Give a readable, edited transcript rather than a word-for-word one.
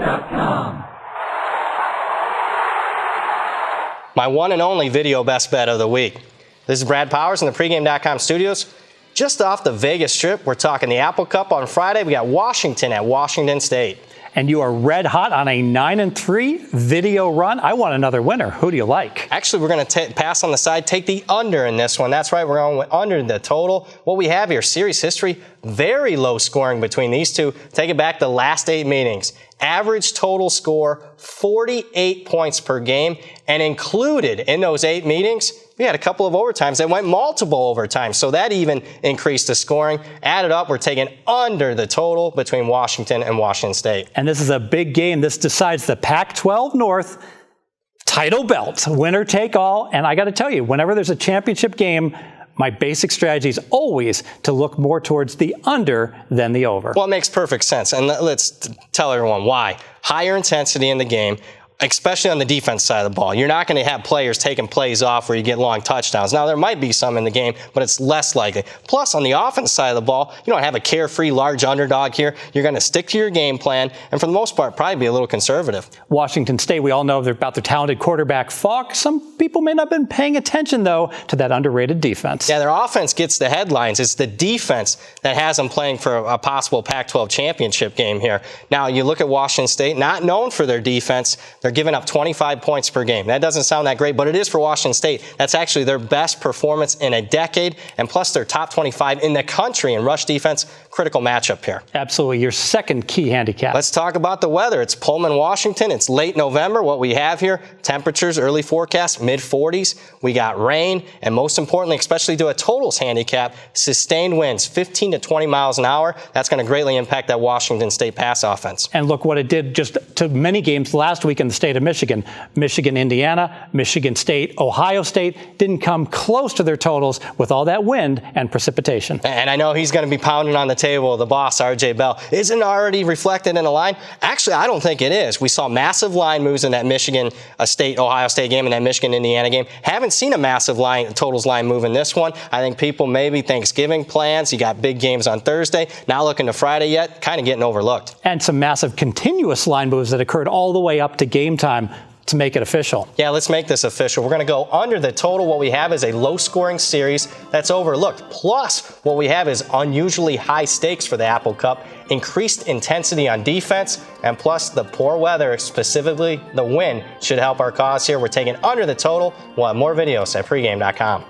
pregame.com. My one and only video best bet of the week. This is Brad Powers in the pregame.com studios. Just off the Vegas Strip, we're talking the Apple Cup on Friday. We got Washington at Washington State. And you are red hot on a 9-3 video run. I want another winner. Who do you like? Actually, we're going to pass on the side, take the under in this one. That's right, we're going under the total. What we have here, series history, very low scoring between these two. Take it back the last 8 meetings. Average total score, 48 points per game. And included in those 8 meetings, we had a couple of overtimes that went multiple overtimes. So that even increased the scoring. Added up, we're taking under the total between Washington and Washington State. And this is a big game. This decides the Pac-12 North title belt, winner take all. And I got to tell you, whenever there's a championship game, my basic strategy is always to look more towards the under than the over. Well, it makes perfect sense. And let's tell everyone why. Higher intensity in the game, especially on the defense side of the ball. You're not going to have players taking plays off where you get long touchdowns. Now, there might be some in the game, but it's less likely. Plus, on the offense side of the ball, you don't have a carefree large underdog here. You're going to stick to your game plan, and for the most part, probably be a little conservative. Washington State, we all know about their talented quarterback, Falk. Some people may not have been paying attention, though, to that underrated defense. Yeah, their offense gets the headlines. It's the defense that has them playing for a possible Pac-12 championship game here. Now, you look at Washington State, not known for their defense. They're giving up 25 points per game. That doesn't sound that great, but it is for Washington State. That's actually their best performance in a decade, and plus they're top 25 in the country in rush defense. Critical matchup here. Absolutely. Your second key handicap. Let's talk about the weather. It's Pullman, Washington. It's late November. What we have here, temperatures, early forecast, mid-40s. We got rain, and most importantly, especially to a totals handicap, sustained winds, 15 to 20 miles an hour. That's going to greatly impact that Washington State pass offense. And look what it did just to many games last week in the state of Michigan. Michigan, Indiana, Michigan State, Ohio State didn't come close to their totals with all that wind and precipitation. And I know he's going to be pounding on the table, the boss, RJ Bell. Isn't it already reflected in the line? Actually, I don't think it is. We saw massive line moves in that Michigan State, Ohio State game and that Michigan, Indiana game. Haven't seen a massive totals line move in this one. I think people maybe Thanksgiving plans. You got big games on Thursday. Not looking to Friday yet. Kind of getting overlooked. And some massive continuous line moves that occurred all the way up to game time to make it official. Yeah, let's make this official. We're going to go under the total. What we have is a low-scoring series that's overlooked. Plus, what we have is unusually high stakes for the Apple Cup, increased intensity on defense, and plus the poor weather, specifically the wind, should help our cause here. We're taking under the total. We'll have more videos at pregame.com.